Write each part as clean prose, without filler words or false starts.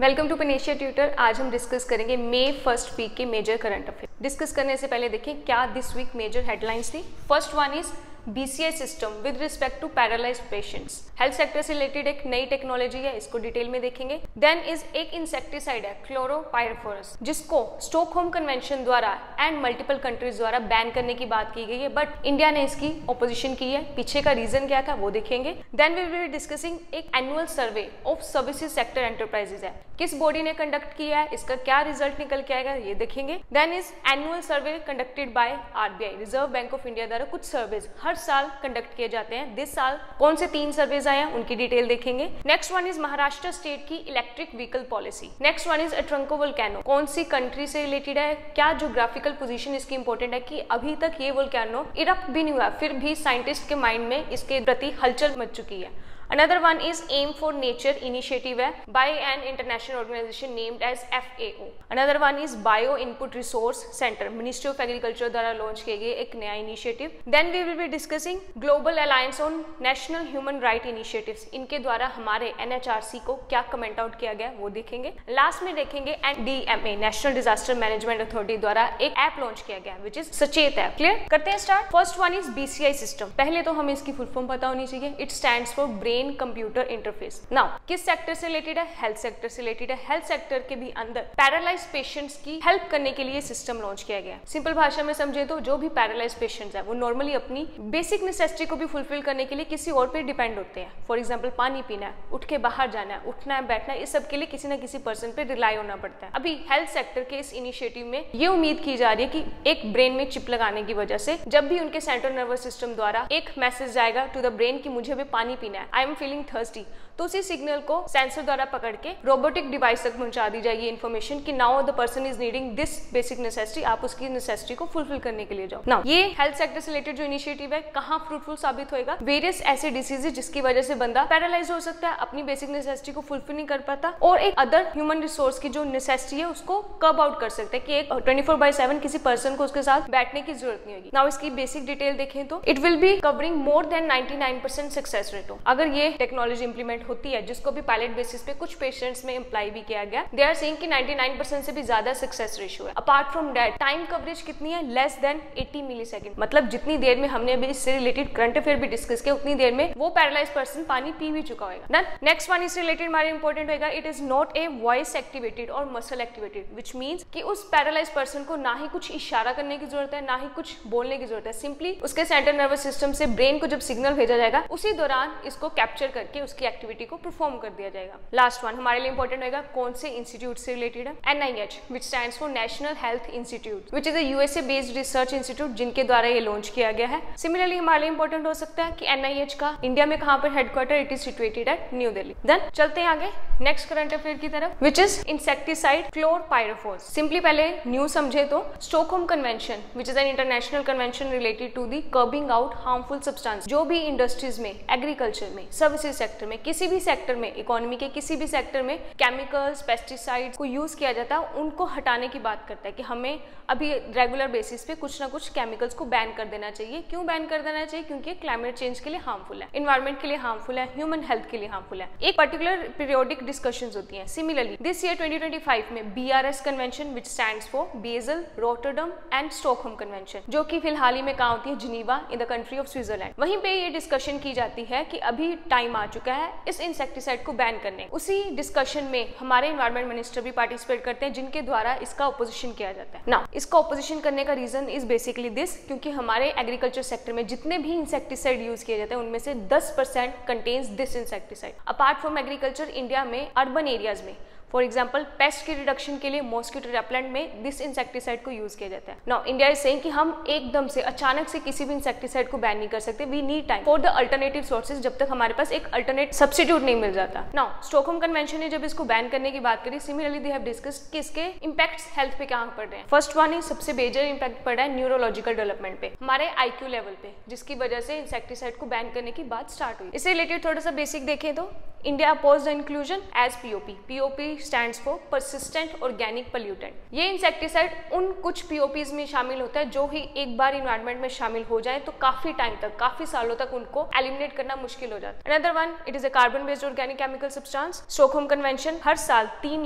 Welcome to Panacea tutor. आज हम discuss करेंगे मई फर्स्ट वीक के मेजर करंट अफेयर। डिस्कस करने से पहले देखिए क्या दिस वीक मेजर हेडलाइंस थी। First one is BCI system with respect to paralysed patients. Health sector से रिलेटेड एक नई टेक्नोलॉजी है, इसको डिटेल में देखेंगे। देन इज एक इंसेक्टिसाइड है क्लोरोपाइरिफोरस, जिसको स्टॉकहोम कन्वेंशन द्वारा एंड मल्टीपल कंट्रीज द्वारा बैन करने की बात की गई है, बट इंडिया ने इसकी ऑपोजिशन की है। पीछे का रीजन क्या था वो देखेंगे। Then we will be discussing एक annual survey of services sector enterprises है, किस बॉडी ने कंडक्ट किया है, इसका क्या रिजल्ट निकल के आएगा ये देखेंगे। Then is annual survey conducted by RBI, reserve bank of India द्वारा कुछ सर्वेज हर साल कंडक्ट किए जाते हैं। दिस साल कौन से 3 सर्वेज आए हैं उनकी डिटेल देखेंगे। Next one is Maharashtra state की electric vehicle policy. Next one is Uturuncu volcano, कौन सी कंट्री से रिलेटेड है, क्या ज्योग्राफिकल पोजीशन इसकी इंपॉर्टेंट है कि अभी तक ये वोल्केनो इरप्ट भी नहीं हुआ, फिर भी साइंटिस्ट के माइंड में इसके प्रति हलचल मच चुकी है। Another one is Aim for Nature initiative है by an international organization named as FAO. Another one is Bio Input Resource Center, Ministry of Agriculture द्वारा लॉन्च किए गए एक नया initiative. Then we will be discussing Global Alliance on National Human Right Initiatives, इनके द्वारा हमारे NHRC को क्या कमेंट आउट किया गया वो देखेंगे। लास्ट में देखेंगे NDMA, National Disaster Management Authority द्वारा एक ऐप लॉन्च किया गया विच इज सचेत ऐप। क्लियर करते हैं start. First one is BCI system. पहले तो हमें इसकी फुल फॉर्म पता होनी चाहिए। It stands for brain computer interface. Now किस सेक्टर से रिलेटेड है, हेल्थ सेक्टर से रिलेटेड है। हेल्थ सेक्टर के भी अंदर पैरालाइज्ड पेशेंट्स की हेल्प करने के लिए सिस्टम लॉन्च किया गया। सिंपल भाषा में समझे तो जो भी पैरालाइज्ड पेशेंट्स है वो नॉर्मली अपनी बेसिक नेसेसिटी को भी फुलफिल करने के लिए किसी और पे डिपेंड होते हैं। फॉर एग्जांपल पानी पीना है, उठ के बाहर जाना है, उठना है, बैठना है, इस सब के लिए किसी न किसी पर्सन पे रिलाई होना पड़ता है। अभी हेल्थ सेक्टर के इस इनिशिएटिव में ये उम्मीद की जा रही है कि एक ब्रेन में चिप लगाने की वजह से जब भी उनके सेंट्रल नर्वस सिस्टम द्वारा एक मैसेज जाएगा टू द ब्रेन कि मुझे अभी पानी पीना है, आई एम फीलिंग थर्स्टी, तो उसी सिग्नल को सेंसर द्वारा पकड़ के रोबोटिक डिवाइस तक पहुंचा दी जाएगी इन्फॉर्मेशन कि now the person is needing this basic necessity, आप उसकी नेसेसिटी को फुलफिल करने के लिए जाओ। नाउ ये हेल्थ सेक्टर से रिलेटेड जो इनिशिएटिव है कहाँ फ्रूटफुल साबित होएगा, वेरियस ऐसे डिसीजेज जिसकी वजह से बंदा पैरालाइज हो सकता है, अपनी बेसिक नेसेसिटी को फुलफिल नहीं कर पाता और एक अदर ह्यूमन रिसोर्स की जो नेसेसिटी है उसको कब आउट कर सकते हैं कि एक 24/7 किसी पर्सन को उसके साथ बैठने की जरूरत नहीं होगी। नाउ इसकी बेसिक डिटेल देखें तो it will be covering more than 99% success rate. अगर ये टेक्नोलॉजी इंप्लीमेंट होती है, जिसको भी पायलट बेसिस पे कुछ पेशेंट्स में अप्लाई भी किया गया, दे आर सेइंग कि 99% से भी ज्यादा सक्सेस रेशियो है। Apart from that time coverage कितनी है, लेस देन 80 मिलीसेकंड। मतलब जितनी देर में हमने अभी इससे रिलेटेड करंट अफेयर भी डिस्कस किया उतनी देर में वो पैरालाइज पर्सन पानी पी भी चुका होगा। देन नेक्स्ट वन इससे रिलेटेड हमारे इंपॉर्टेंट होगा, it is not a voice activated और मसल एक्टिवेटेड, विच मीन्स कि उस पैरालाइज पर्सन को ना ही कुछ इशारा करने की जरूरत है ना ही कुछ बोलने की जरूरत है। सिंपली उसके सेंट्रल नर्वस सिस्टम से ब्रेन को जब सिग्नल भेजा जाएगा उसी दौरान इसको कैप्चर करके उसकी एक्टिविटी को परफॉर्म कर दिया जाएगा। लास्ट वन हमारे लिए इंपॉर्टेंट होगा, कौन से इंस्टीट्यूट से रिलेटेड है, NIH which stands for national health institute which is a USA based research institute, जिनके द्वारा ये लॉन्च किया गया है। सिमिलरली हमारे लिए इंपॉर्टेंट हो सकता है कि NIH का इंडिया में कहां पर headquarter, it is situated at new Delhi. Then चलते हैं आगे नेक्स्ट करंट अफेयर की तरफ, which is insecticide chlorpyrifos. Simply पहले न्यू समझे तो Stockholm convention which is an international convention related to the curbing out harmful substance. जो भी इंडस्ट्रीज में, एग्रीकल्चर में, सर्विसेज सेक्टर में, किसी भी सेक्टर में, इकोनॉमी के किसी भी सेक्टर में केमिकल्स, पेस्टिसाइड्स को यूज किया जाता है, उनको हटाने की बात करता है कि हमें अभी रेगुलर बेसिस पे कुछ ना कुछ केमिकल्स को बैन कर देना चाहिए। क्यों बैन कर देना चाहिए? क्योंकि क्लाइमेट चेंज के लिए हार्मफुल है, इन्वायरमेंट के लिए हार्मफुल है, ह्यूमन हेल्थ के लिए हार्मफुल है। एक पर्टिकुलर पीरियोडिक डिस्कशंस होती हैं। सिमिलरली दिस ईयर 2025 में BRS convention which stands for Basel, Rotterdam and Stockholm convention, जो कि फिलहाल ही में कहाँ होती है, Geneva in the country of Switzerland. वहीं पे ये डिस्कशन की जाती है कि अभी टाइम आ चुका है इस इंसेक्टिसाइड को बैन करने। उसी डिस्कशन में हमारे एनवायरमेंट मिनिस्टर भी पार्टिसिपेट करते हैं, जिनके द्वारा इसका ऑपोजिशन किया जाता है। ना इसका ऑपोजिशन करने का रीजन इज बेसिकली दिस, क्योंकि हमारे एग्रीकल्चर सेक्टर में जितने भी इंसेक्टिसाइड यूज किए जाते हैं उनमें से 10% contains this insecticide. Apart from agriculture, India में अर्बन एरियाज में फॉर एग्जाम्पल पेस्ट के रिडक्शन के लिए मॉस्किटो रेपेलेंट में दिस इंसेक्टिसाइड को यूज किया जाता है। नाउ इंडिया इज सेइंग कि हम एकदम से अचानक से किसी भी इंसेक्टिसाइड को बैन नहीं कर सकते, we need time for the alternative sources, जब तक हमारे पास एक अल्टरनेट सब्स्टिट्यूट नहीं मिल जाता। नाउ स्टॉकहोम कन्वेंशन ने जब इसको बैन करने की बात करी, सिमिलरली दे हैव डिस्कस्ड कि इसके इंपैक्ट्स हेल्थ पे कहाँ पड़ रहे हैं। फर्स्ट वन ही सबसे मेजर इंपैक्ट पड़ रहा है न्यूरोलॉजिकल डेवलपमेंट पे, हमारे IQ लेवल पे, जिसकी वजह से इंसेक्टिसाइड को बैन करने की बात स्टार्ट हुई। इससे रिलेटेड थोड़ा सा बेसिक देखें तो India oppose the inclusion as POP. POP stands for persistent organic pollutant. ये इंसेक्टिसाइड उन कुछ पीओपीज में शामिल होता है जो ही एक बार इन्वायरमेंट में शामिल हो जाए तो काफी टाइम तक, काफी सालों तक उनको एलिमिनेट करना मुश्किल हो जाता है। Another one, it is a carbon based organic chemical substance. Stockholm convention हर साल 3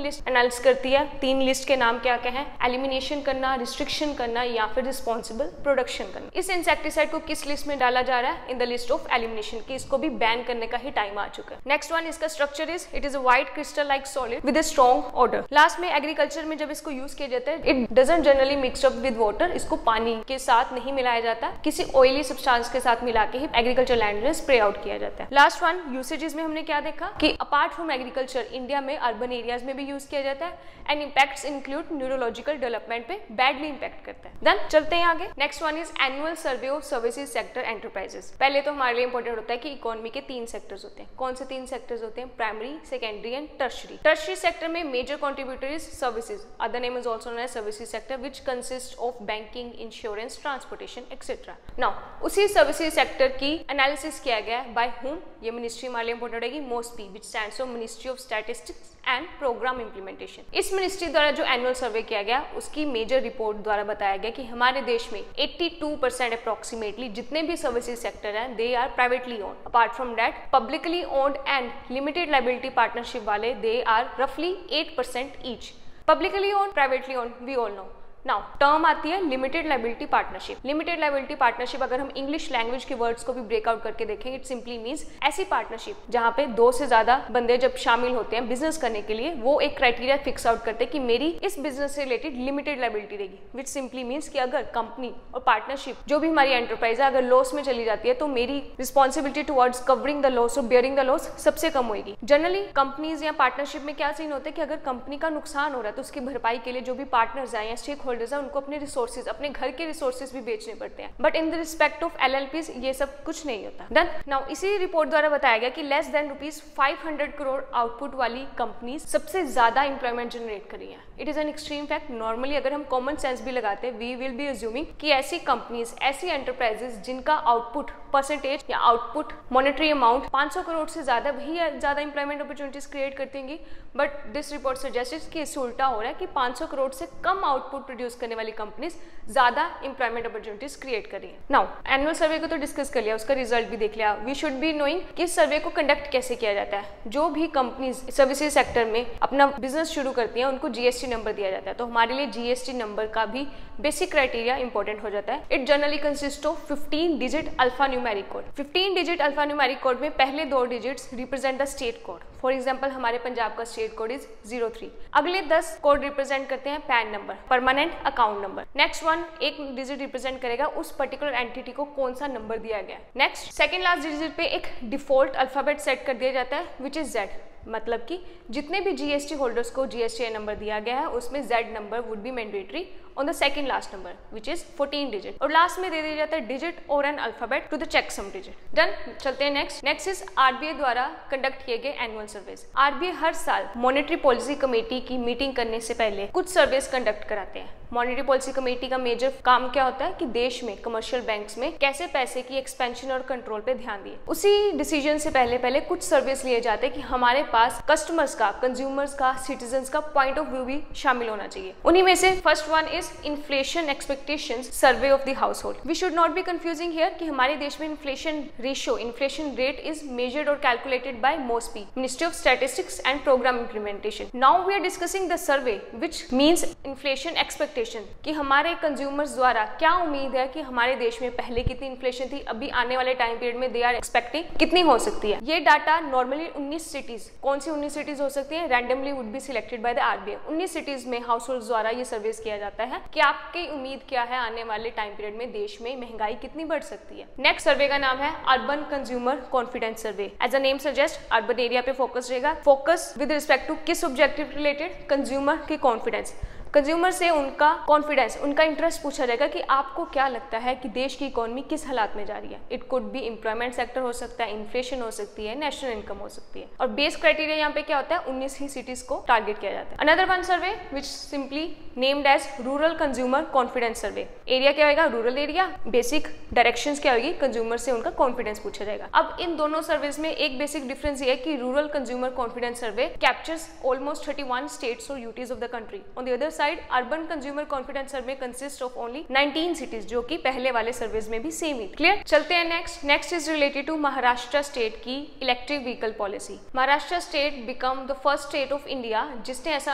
लिस्ट एनालिसिस करती है। 3 लिस्ट के नाम क्या क्या है? एलिमिनेशन करना, रिस्ट्रिक्शन करना या फिर रिस्पॉन्सिबल प्रोडक्शन करना। इस इंसेक्टिसाइड को किस लिस्ट में डाला जा रहा है? In the list of elimination की। इसको भी बैन करने का ही टाइम आ चुका है। नेक्स्ट वन, इसका structure is, it is a white crystal like solid with a strong order. Last में एग्रीकल्चर में जब इसको यूज किया जाता है, it doesn't generally mix up with water. इसको पानी के साथ नहीं मिलाया जाता, किसी ऑयली सब्सटेंस के साथ मिला के ही एग्रीकल्चर लैंड में स्प्रे आउट किया जाता है। लास्ट वन, यूसेजेस में हमने क्या देखा कि अपार्ट फ्रॉम एग्रीकल्चर इंडिया में अर्बन एरियाज में भी यूज किया जाता है and impacts include neurological development पे बैडली इंपैक्ट करता है। देन चलते हैं आगे। Next one is annual survey of services sector enterprises. पहले तो हमारे लिए इंपॉर्टेंट होता है कि इकोनॉमी के 3 सेक्टर्स होते हैं। कौन से 3 सेक्टर्स होते हैं? Primary, secondary and tertiary. Tertiary sector में major contributor is services, other name is also known as services sector, which consist of banking, insurance, transportation etcetera. Now उसी सर्विसेज सेक्टर की एनालिसिस किया गया बाय हुम? ये ministry हमारे लिए important रहेगी, MoSPI, which stands for ministry of statistics and programme implementation. इस ministry द्वारा जो एनुअल सर्वे किया गया उसकी मेजर रिपोर्ट द्वारा बताया गया कि हमारे देश में 82% अप्रोक्सीमेटली जितने भी सर्विसेज सेक्टर हैं they are privately owned. Apart from that publicly owned and limited liability partnership वाले दे आर रफली 8% each. Publicly owned, privately owned, we all know. Now term आती है limited liability partnership. Limited liability partnership अगर हम English language के words को भी breakout करके देखें, इट सिंपली मींस ऐसी पार्टनरशिप जहां पे 2 से ज्यादा बंदे जब शामिल होते हैं बिजनेस करने के लिए, वो एक क्राइटेरिया फिक्स आउट करते हैं कि मेरी इस बिजनेस से रिलेटेड लिमिटेड लायबिलिटी रहेगी, विच सिंपली मींस कि अगर कंपनी और पार्टनरशिप जो भी हमारी एंटरप्राइज है अगर लॉस में चली जाती है तो मेरी responsibility towards covering the loss और बियरिंग द लॉस सबसे कम होगी। जनरली कंपनीज या पार्टनरशिप में क्या सीन होता है कि अगर कंपनी का नुकसान हो रहा है तो उसकी भरपाई के लिए जो भी पार्टनर्स हैं या स्टेक होल्डर्स हैं उनको अपने रिसोर्सेज, अपने घर के रिसोर्सेज भी बेचने पड़ते हैं। But in the respect of एलएलपीज ये सब कुछ नहीं होता। डन। नाउ इसी रिपोर्ट द्वारा बताया गया कि लेस देन ₹500 करोड़ आउटपुट वाली कंपनीज सबसे ज्यादा इंप्लॉयमेंट जनरेट कर रही हैं। It is an extreme fact. Normally अगर हम कॉमन सेंस भी लगाते हैं, वी विल बी अज्यूमिंग कि ऐसी कंपनीज, ऐसी एंटरप्राइजेस जिनका आउटपुट परसेंटेज या आउटपुट मॉनेटरी अमाउंट 500 करोड़ से ज्यादा भी ज्यादा इंप्लॉयमेंट अपॉर्चुनिटीज क्रिएट करती होंगी। बट दिस रिपोर्ट सजेस्ट कि इससे उल्टा हो रहा है कि 500 करोड़ से कम आउटपुट प्रोड्यूस करने वाली कंपनीज ज्यादा इंप्लॉयमेंट अपॉर्चुनिटीज क्रिएट कर रही है। नाउ एनुअल सर्वे को तो डिस्कस कर लिया, उसका रिजल्ट भी देख लिया। वी शुड बी नोइंग कि सर्वे को कंडक्ट कैसे किया जाता है। जो भी कंपनीज सर्विसेज सेक्टर में अपना बिजनेस शुरू करती हैं उनको जीएसटी नंबर दिया जाता है। तो हमारे लिए जीएसटी नंबर का भी बेसिक क्राइटेरिया इंपॉर्टेंट हो जाता है। It generally consist of 15 digit alpha numeric code. 15 digit alpha numeric code में पहले 2 digits represent the state code. For example हमारे पंजाब का स्टेट कोड इज 03। अगले 10 कोड रिप्रेजेंट करते हैं pan number, permanent account number. Next one एक digit represent करेगा उस पर्टिकुलर एंटिटी को कौन सा नंबर दिया गया। नेक्स्ट सेकंड लास्ट डिजिट पे एक डिफॉल्ट अल्फाबेट सेट कर दिया जाता है विच इज Z। मतलब कि जितने भी जीएसटी होल्डर्स को जीएसटी नंबर दिया गया है उसमें Z number would be mandatory on the second last number which is 14 digit. और लास्ट में दे दिया जाता है डिजिट और an alphabet to the check sum digit. Done. चलते हैं नेक्स्ट इज आरबीआई द्वारा कंडक्ट किए गए एनुअल सर्वेज। आरबीआई हर साल मॉनेटरी पॉलिसी कमेटी की मीटिंग करने से पहले कुछ सर्वेज कंडक्ट कराते हैं। मॉनेटरी पॉलिसी कमेटी का मेजर काम क्या होता है कि देश में कमर्शियल बैंक्स में कैसे पैसे की एक्सपेंशन और कंट्रोल पे ध्यान दिए। उसी डिसीजन से पहले कुछ सर्वेस लिए जाते हैं कि हमारे पास कस्टमर्स का, कंज्यूमर्स का, सिटीजन्स का पॉइंट ऑफ व्यू भी शामिल होना चाहिए। उन्हीं में से first one is inflation expectations survey of the household. We should not be confusing here कि हमारे देश में inflation ratio, inflation rate is measured और calculated by MOSPI, ministry of statistics and programme implementation. Now we are discussing the survey which means inflation expectation, कि हमारे consumers द्वारा क्या उम्मीद है कि हमारे देश में पहले कितनी इन्फ्लेशन थी, अभी आने वाले टाइम पीरियड में दे आर एक्सपेक्टिंग कितनी हो सकती है। ये डाटा नॉर्मली 19 सिटीज, कौन सी 19 सिटीज हो सकती है, randomly would be selected by the RBI. 19 cities में हाउस होल्ड द्वारा ये सर्वेस किया जाता है कि आपकी उम्मीद क्या है आने वाले टाइम पीरियड में देश में महंगाई कितनी बढ़ सकती है। नेक्स्ट सर्वे का नाम है urban consumer confidence survey. As a name suggest urban area पे फोकस रहेगा। फोकस विद रिस्पेक्ट टू किस ऑब्जेक्टिव रिलेटेड, कंज्यूमर की कॉन्फिडेंस। कंज्यूमर से उनका कॉन्फिडेंस, उनका इंटरेस्ट पूछा जाएगा कि आपको क्या लगता है कि देश की इकोनॉमी किस हालात में जा रही है। It could be employment sector हो सकता है, इन्फ्लेशन हो सकती है, नेशनल इनकम हो सकती है। और बेस क्राइटेरिया यहाँ पे क्या होता है, 19 ही सिटीज को टारगेट किया जाता है। Another one survey which simply named as rural consumer confidence survey. Area क्या होगा, रूरल एरिया। बेसिक डायरेक्शंस क्या होगी, कंज्यूमर से उनका कॉन्फिडेंस पूछा जाएगा। अब इन दोनों सर्वेज में एक बेसिक डिफरेंस ये है कि रूरल कंज्यूमर कॉन्फिडेंस सर्वे कैप्चर्स ऑलमोस्ट 31 स्टेट्स और UTs of the country. On the other side urban consumer confidence survey consist of only 19 cities, जो कि पहले वाले सर्वेज में भी सेम ही। क्लियर, चलते हैं next is related to Maharashtra state की electric vehicle policy. Maharashtra state become the first state of India जिसने ऐसा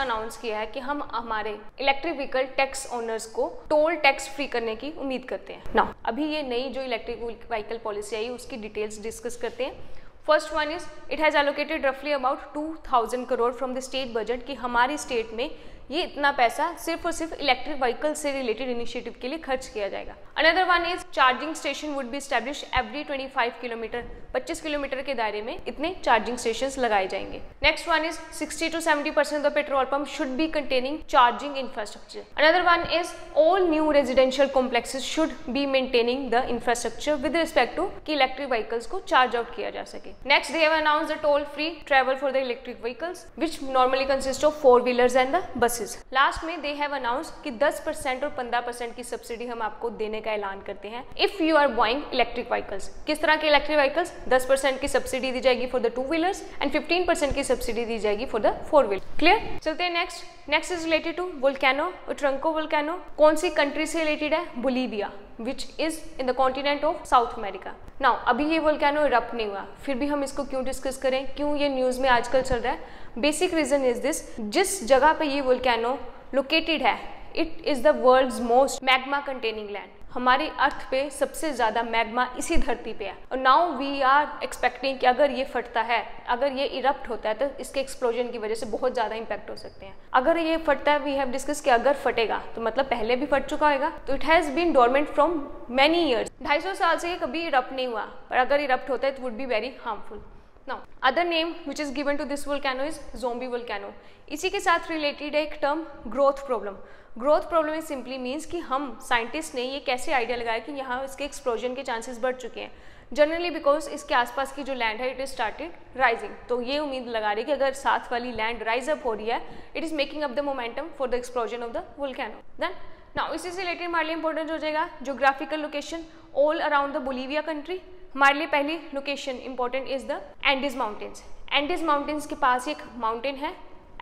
अनाउंस किया है कि हम हमारे इलेक्ट्रिक व्हीकल टैक्स ओनर्स को टोल टैक्स फ्री करने की उम्मीद करते हैं। नाउ अभी ये नई जो इलेक्ट्रिक व्हीकल पॉलिसी आई उसकी डिटेल्स डिस्कस करते हैं। First one is it has allocated रफली about 2000 crore from the state budget, कि हमारी स्टेट में ये इतना पैसा सिर्फ और सिर्फ इलेक्ट्रिक व्हीकल से रिलेटेड इनिशिएटिव के लिए खर्च किया जाएगा। Another one is charging station would be establish every 25 kilometre, 25 kilometre के दायरे में इतने चार्जिंग स्टेशंस लगाए जाएंगे। Next one is 60 to 70% of the petrol pump should be containing charging infrastructure. Another one is all new residential complexes should be maintaining the infrastructure with respect to कि electric vehicles को charge out किया जा सके। Next they have announced the toll free travel for the electric vehicles which normally consist of 4 wheelers and the buses. Last में they have announced कि 10% और 15% की subsidy हम आपको देने का ऐलान करते हैं if you are buying electric vehicles. किस तरह के इलेक्ट्रिक व्हीकल्स, 10% की सब्सिडी दी जाएगी फॉर द 2 व्हीलर्स एंड 15% की सब्सिडी दी जाएगी फॉर द 4 व्हीलर। क्लियर, चलते हैं next is related to volcano, Uturuncu volcano. कौन सी कंट्री से रिलेटेड है, Bolivia which is in the continent of South America. Now अभी ये वोल्केनो इरप्ट नहीं हुआ, फिर भी हम इसको क्यों डिस्कस करें, क्यों ये न्यूज में आजकल चल रहा है। बेसिक रीजन इज दिस, जिस जगह पे ये वोल्केनो लोकेटेड है it is the world's most magma containing land. हमारी अर्थ पे सबसे ज्यादा मैग्मा इसी धरती पे है। और नाउ वी आर एक्सपेक्टिंग कि अगर ये फटता है, अगर ये इरप्ट होता है तो इसके एक्सप्लोजन की वजह से बहुत ज्यादा इंपैक्ट हो सकते हैं। अगर ये फटता है, वी हैव डिस्कस कि अगर फटेगा तो मतलब पहले भी फट चुका होगा, तो it has been dormant from many years. 250 साल से ये कभी इरप्ट नहीं हुआ, पर अगर इरप्ट होता है तो would be very harmful. Now, other name which is given to this volcano is zombie volcano. इसी के साथ रिलेटेड है एक term growth problem. Growth problem is simply means कि हम साइंटिस्ट ने ये कैसे आइडिया लगाया कि यहाँ इसके एक्सप्लोजन के चांसेस बढ़ चुके हैं, जनरली बिकॉज इसके आसपास की जो लैंड है इट इज स्टार्टेड राइजिंग। तो ये उम्मीद लगा रही है कि अगर साथ वाली लैंड राइज अप हो रही है, it is making up the momentum for the explosion of the volcano. Then now इसी से रिलेटेड हमारे लिए इंपॉर्टेंट हो जाएगा geographical location all around the Bolivia country. हमारे लिए पहली location important is the Andes mountains. Andes mountains के पास एक माउंटेन है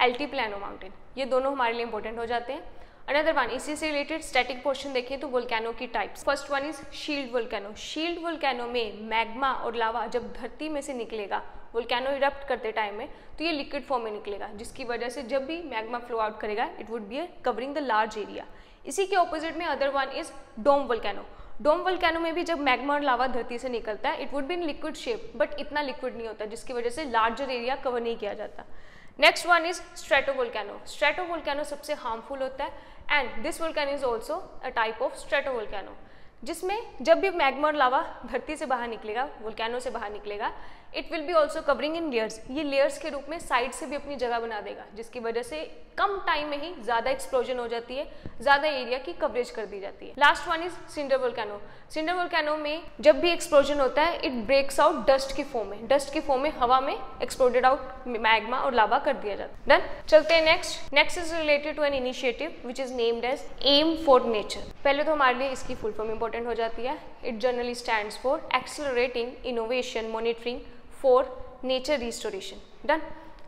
एल्टीप्लानो माउंटेन, ये दोनों हमारे लिए इंपॉर्टेंट हो जाते हैं। अनदर वन, इसी से रिलेटेड स्टैटिक पोर्शन देखें तो वोल्केनो की types. First one is shield volcano. Shield volcano में मैग्मा और लावा जब धरती में से निकलेगा वोल्केनो इरप्ट करते टाइम में, तो ये लिक्विड फॉर्म में निकलेगा, जिसकी वजह से जब भी मैग्मा फ्लो आउट करेगा it would be covering the large area. इसी के ऑपोजिट में other one is dome volcano. Dome volcano में भी जब मैग्मा और लावा धरती से निकलता है it would be in liquid shape, but इतना लिक्विड नहीं होता, जिसकी वजह से लार्जर एरिया कवर नहीं किया जाता। Next one is स्ट्रेटोवोल्केनो। स्ट्रेटोवोल्केनो सबसे हार्मफुल होता है and this volcano is also a type of स्ट्रेटोवोल्केनो, जिसमें जब भी मैग्मा और लावा धरती से बाहर निकलेगा, वोल्केनो से बाहर निकलेगा, it will be also covering in layers. ये लेयर्स के रूप में साइड से भी अपनी जगह बना देगा, जिसकी वजह से कम टाइम में ही ज़्यादा एक्सप्लोजन हो जाती है, ज़्यादा एरिया की कवरेज कर दी जाती है। Last one is cinder volcano. Cinder volcano में जब भी एक्सप्लोजन होता है इट ब्रेक्स आउट डस्ट की फॉर्म में, डस्ट की फॉर्म में हवा में एक्सप्लोडेड आउट मैग्मा और लावा कर दिया जाता है। डन, चलते हैं next is related to an initiative which is named as aim for nature. पहले तो हमारे लिए इसकी फुल फॉर्म इंपॉर्टेंट हो जाती है। It generally stands for accelerating innovation monitoring for nature restoration. Done,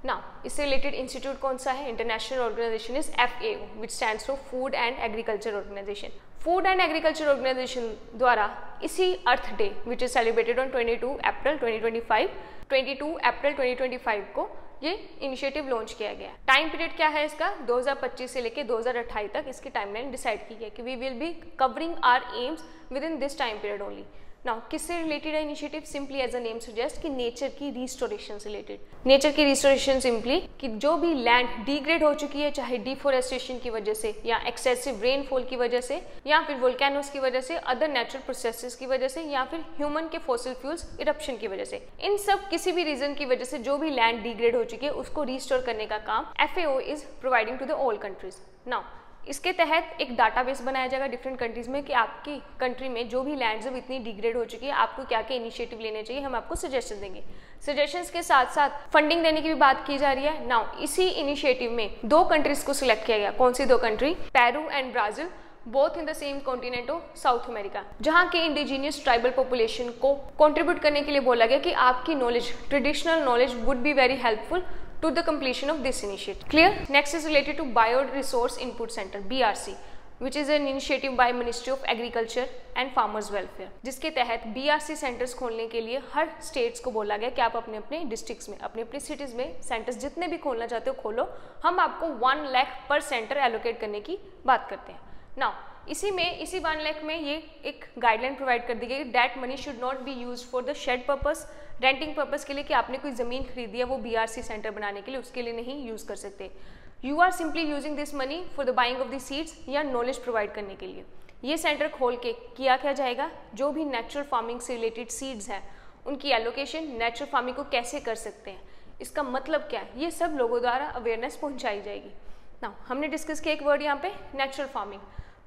now इससे रिलेटेड इंस्टीट्यूट कौन सा है, international organisation is FAO which stands for food and agriculture organization. Food and agriculture organization द्वारा इसी earth day which is celebrated on 22 April 2025 को ये initiative launch किया गया। टाइम पीरियड क्या है इसका, 2025 से लेकर 2028 तक इसकी टाइमलाइन डिसाइड की गई कि we will be covering our aims within this time period only. Now किससे रिलेटेड है initiative, simply as a name suggest कि नेचर की रिस्टोरेशन से रिलेटेड। नेचर की रिस्टोरेशन सिंपली कि जो भी लैंड डिग्रेड हो चुकी है, चाहे डिफोरेस्टेशन की वजह से या एक्सेसिव रेनफॉल की वजह से या फिर वोल्केनोस की वजह से, अदर नेचुरल प्रोसेसेस की वजह से या फिर ह्यूमन के फॉसिल फ्यूल्स इरप्शन की वजह से, इन सब किसी भी रीजन की वजह से जो भी लैंड डिग्रेड हो चुकी है उसको रिस्टोर करने का काम FAO is providing to the all countries. Now इसके तहत एक डाटाबेस बनाया जाएगा डिफरेंट कंट्रीज में कि आपकी कंट्री में जो भी लैंड्स है इतनी डिग्रेड हो चुकी है, आपको क्या क्या इनिशिएटिव लेने चाहिए, हम आपको सजेशन देंगे। सजेशंस के साथ साथ फंडिंग देने की भी बात की जा रही है। नाउ इसी इनिशिएटिव में 2 कंट्रीज को सिलेक्ट किया गया। कौन सी 2 country? Peru and Brazil, both in the same continent of South America, जहाँ के इंडिजीनियस ट्राइबल पॉपुलेशन को कंट्रीब्यूट करने के लिए बोला गया कि आपकी knowledge, traditional knowledge would be very helpful to the completion of this initiative. Clear? Next is related to Bioresource Input Center BRC, which is an initiative by Ministry of Agriculture and Farmers Welfare, जिसके तहत BRC centres खोलने के लिए हर states को बोला गया कि आप अपने अपने डिस्ट्रिक्ट्स में, अपने अपने सिटीज में सेंटर्स जितने भी खोलना चाहते हो खोलो, हम आपको 1 लाख पर सेंटर एलोकेट करने की बात करते हैं। नाउ इसी 1 लाख में ये एक गाइडलाइन प्रोवाइड कर दी गई, that money should not be use for the shed purpose, renting purpose के लिए कि आपने कोई ज़मीन खरीदी है वो BRC सेंटर बनाने के लिए, उसके लिए नहीं यूज़ कर सकते। You are simply using this money for the buying of the seeds या नॉलेज प्रोवाइड करने के लिए। ये सेंटर खोल के किया क्या जाएगा, जो भी नेचुरल फार्मिंग से रिलेटेड सीड्स हैं उनकी एलोकेशन, नेचुरल फार्मिंग को कैसे कर सकते हैं, इसका मतलब क्या है, ये सब लोगों द्वारा अवेयरनेस पहुँचाई जाएगी। ना हमने डिस्कस किया एक वर्ड यहाँ पे नेचुरल फार्मिंग,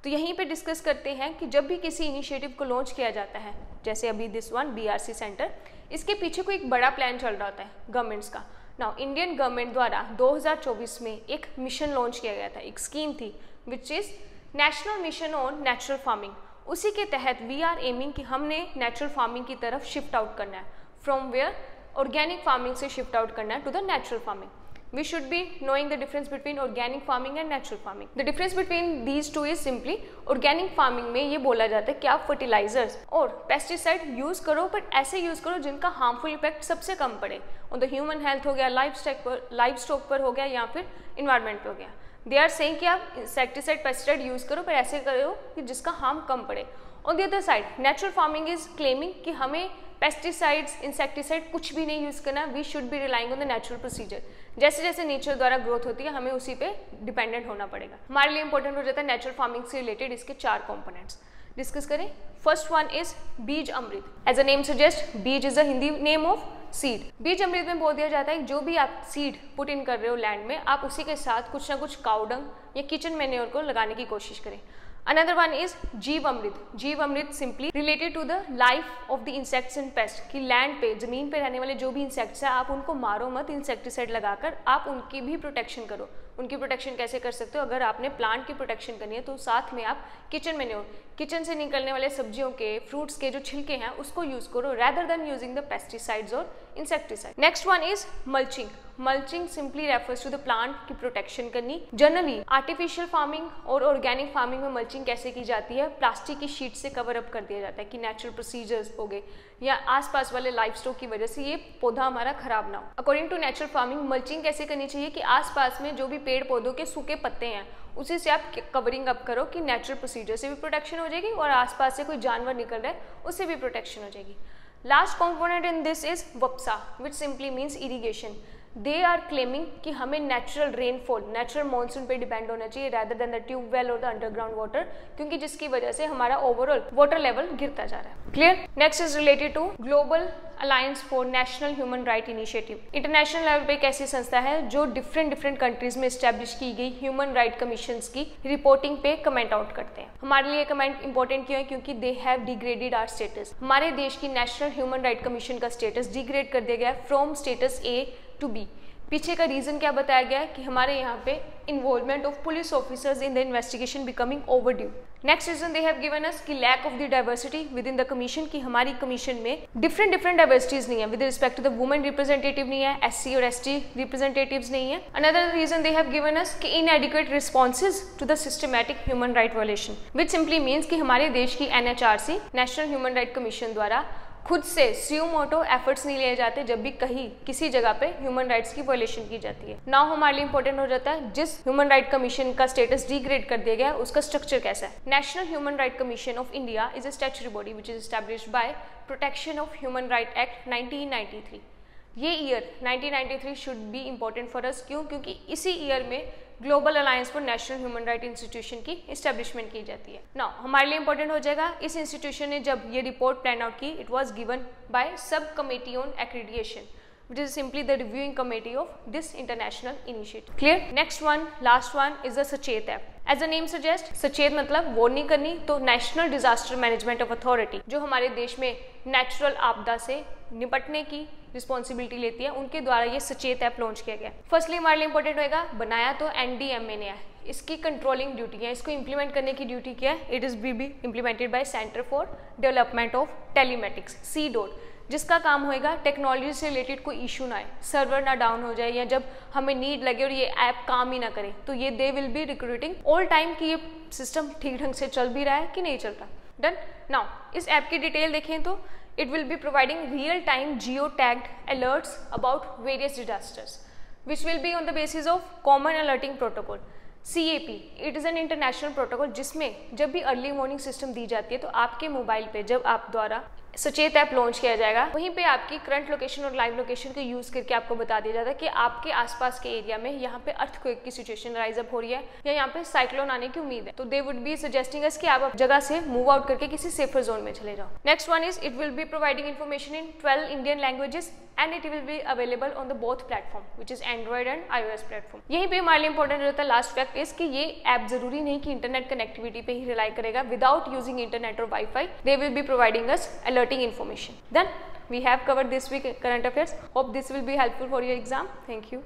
तो यहीं पे डिस्कस करते हैं कि जब भी किसी इनिशिएटिव को लॉन्च किया जाता है, जैसे अभी दिस वन BRC सेंटर, इसके पीछे कोई एक बड़ा प्लान चल रहा होता है गवर्नमेंट्स का। नाउ इंडियन गवर्नमेंट द्वारा 2024 में एक मिशन लॉन्च किया गया था, एक स्कीम थी which is national mission on natural farming. उसी के तहत वी आर एमिंग कि हमने नेचुरल फार्मिंग की तरफ शिफ्ट आउट करना है, फ्रॉम वेयर ऑर्गेनिक फार्मिंग से शिफ्ट आउट करना है to the natural farming. We should be knowing the difference between organic farming and natural farming. The difference between these two is simply organic farming में ये बोला जाता है कि आप फर्टिलाइजर्स और पेस्टिसाइड यूज़ करो, बट ऐसे यूज़ करो जिनका हार्मफुल इफेक्ट सबसे कम पड़े, ऑन द ह्यूमन हेल्थ हो गया, लाइफ स्टॉक पर हो गया या फिर इन्वायरमेंट पे हो गया। दे आर सेइंग कि आप इंसेक्टिसाइड पेस्टिसाइड यूज़ करो पर ऐसे करो कि जिसका हार्म कम पड़े। On the other side natural farming is claiming कि हमें पेस्टिसाइड्स, इंसेक्टिसाइड कुछ भी नहीं यूज़ करना, we should be relying on the natural procedure. जैसे जैसे नेचर द्वारा ग्रोथ होती है हमें उसी पे डिपेंडेंट होना पड़ेगा। हमारे लिए इंपॉर्टेंट हो जाता है नेचुरल फार्मिंग से रिलेटेड इसके 4 कंपोनेंट्स डिस्कस करें। फर्स्ट वन इज बीज अमृत। एज अ नेम सजेस्ट, बीज is a Hindi name of seed. बीज अमृत में बोल दिया जाता है जो भी आप सीड पुट इन कर रहे हो लैंड में, आप उसी के साथ कुछ ना कुछ काउडंग या किचन मैन्योर को लगाने की कोशिश करें। Another one is Jeev Amrit. Jeev Amrit simply related to the life of the insects and pest, कि लैंड पे, जमीन पे रहने वाले जो भी इंसेक्ट्स हैं आप उनको मारो मत, इंसेक्टिसाइड लगाकर आप उनकी भी प्रोटेक्शन करो। उनकी प्रोटेक्शन कैसे कर सकते हो, अगर आपने प्लांट की प्रोटेक्शन करनी है तो साथ में आप किचन मैन्योर, किचन से निकलने वाले सब्जियों के, फ्रूट्स के जो छिलके हैं उसको यूज करो rather than using the pesticides और insecticide. Next one is mulching. Mulching simply refers to the plant की प्रोटेक्शन करनी। जनरली आर्टिफिशियल फार्मिंग और ऑर्गेनिक फार्मिंग में मल्चिंग कैसे की जाती है, प्लास्टिक की शीट से कवर अप कर दिया जाता है कि नेचुरल प्रोसीजर्स हो गए या आसपास वाले लाइफ स्टॉक की वजह से ये पौधा हमारा खराब ना हो। According to natural farming mulching कैसे करनी चाहिए कि आसपास में जो भी पेड़ पौधों के सूखे पत्ते हैं उसी से आप कवरिंग अप करो कि नेचुरल प्रोसीजर से भी प्रोटेक्शन हो जाएगी और आसपास से कोई जानवर निकल रहा है उससे भी प्रोटेक्शन हो जाएगी। Last component in this is Waphasa, which simply means irrigation. They are claiming कि हमें नेचुरल रेनफॉल, नेचुरल मानसून पे डिपेंड होना चाहिए रैदर देन द ट्यूबवेल और द अंडरग्राउंड वाटर, क्योंकि जिसकी वजह से हमारा ओवरऑल वाटर लेवल गिरता जा रहा है। Clear. Next is related to global alliance for national human right initiative. International level पे एक ऐसी संस्था है जो डिफरेंट कंट्रीज में स्टैब्लिश की गई ह्यूमन राइट कमीशंस की रिपोर्टिंग पे कमेंट आउट करते हैं। हमारे लिए कमेंट इंपॉर्टेंट क्यों है, क्योंकि they have degraded our status. हमारे देश की नेशनल ह्यूमन राइट कमीशन का स्टेटस डिग्रेड कर दिया गया from status A to B। पीछे का रीजन क्या बताया गया है कि हमारे यहाँ पे involvement of police officers in the investigation becoming overdue. Next reason they have given us कि lack of the diversity within the commission, की हमारी कमीशन में डिफरेंट डाइवर्सिटीज नहीं है with respect to the women representative नहीं है, SC और ST representatives नहीं है। Another reason they have given us कि inadequate responses to the systematic human right violation, which simply means कि हमारे देश की NHRC national human right commission द्वारा खुद से स्यू मोटो एफर्ट्स नहीं लिए जाते जब भी कहीं किसी जगह पे ह्यूमन राइट्स की वायलेशन की जाती है। नाउ हमारे लिए इंपॉर्टेंट हो जाता है जिस ह्यूमन राइट कमीशन का स्टेटस डिग्रेड कर दिया गया उसका स्ट्रक्चर कैसा है। National human right commission of India is a statutory body which is established bye protection of human right act 1993। ये year 1993 should be important for us. क्यों? क्योंकि इसी ईयर में global alliance for national human right institution की establishment की जाती है। Now हमारे लिए इंपॉर्टेंट हो जाएगा, इस इंस्टीट्यूशन ने जब ये रिपोर्ट प्लान आउट की, it was given by sub committee on accreditation, which is simply the reviewing committee of this international initiative. Clear? Next one, last one is the Sachet app. As a name suggest, Sachet मतलब warning करनी, तो national disaster management of authority जो हमारे देश में natural आपदा से निपटने की रिस्पॉन्सिबिलिटी लेती है, उनके द्वारा ये सचेत ऐप लॉन्च किया गया। फर्स्टली हमारे लिए इंपॉर्टेंट होएगा, बनाया तो NDMA ने है, इसकी कंट्रोलिंग ड्यूटी है, इसको इंप्लीमेंट करने की ड्यूटी क्या है, it is be implemented by centre for development of telematics CDOT, जिसका काम होएगा टेक्नोलॉजी से रिलेटेड कोई इशू ना आए, सर्वर ना डाउन हो जाए, या जब हमें नीड लगे और ये ऐप काम ही ना करे, तो ये they will be recruiting all time कि ये सिस्टम ठीक ढंग से चल भी रहा है कि नहीं चल रहा। डन। नाउ इस ऐप की डिटेल देखें तो it will be providing real-time geo-tagged alerts about various disasters, which will be on the basis of Common Alerting Protocol CAP. It is an international protocol जिसमें जब भी अर्ली वार्निंग सिस्टम दी जाती है तो आपके मोबाइल पे जब आप द्वारा सचेत ऐप लॉन्च किया जाएगा, वहीं पे आपकी करंट लोकेशन और लाइव लोकेशन को यूज करके आपको बता दिया जाता है कि आपके आसपास के एरिया में यहाँ पे अर्थक्वेक की सिचुएशन राइज अप हो रही है या यहाँ पे साइक्लोन आने की उम्मीद है, तो दे वुड बी सजेस्टिंग अस कि आप जगह से मूव आउट करके किसी सेफर जोन में चले जाओ। Next one is it will be providing information in 12 Indian languages and it will be available on the both platform which is Android and iOS platform. यहीं पे हमारे लिए इंपॉर्टेंट रहता है लास्ट फैक्ट इज कि ये ऐप जरूरी नहीं कि इंटरनेट कनेक्टिविटी पे ही रिलाई करेगा, विदाउट यूजिंग इंटरनेट और wifi they will be providing us alerting information. Then we have covered this week current affairs. Hope this will be helpful for your exam. Thank you.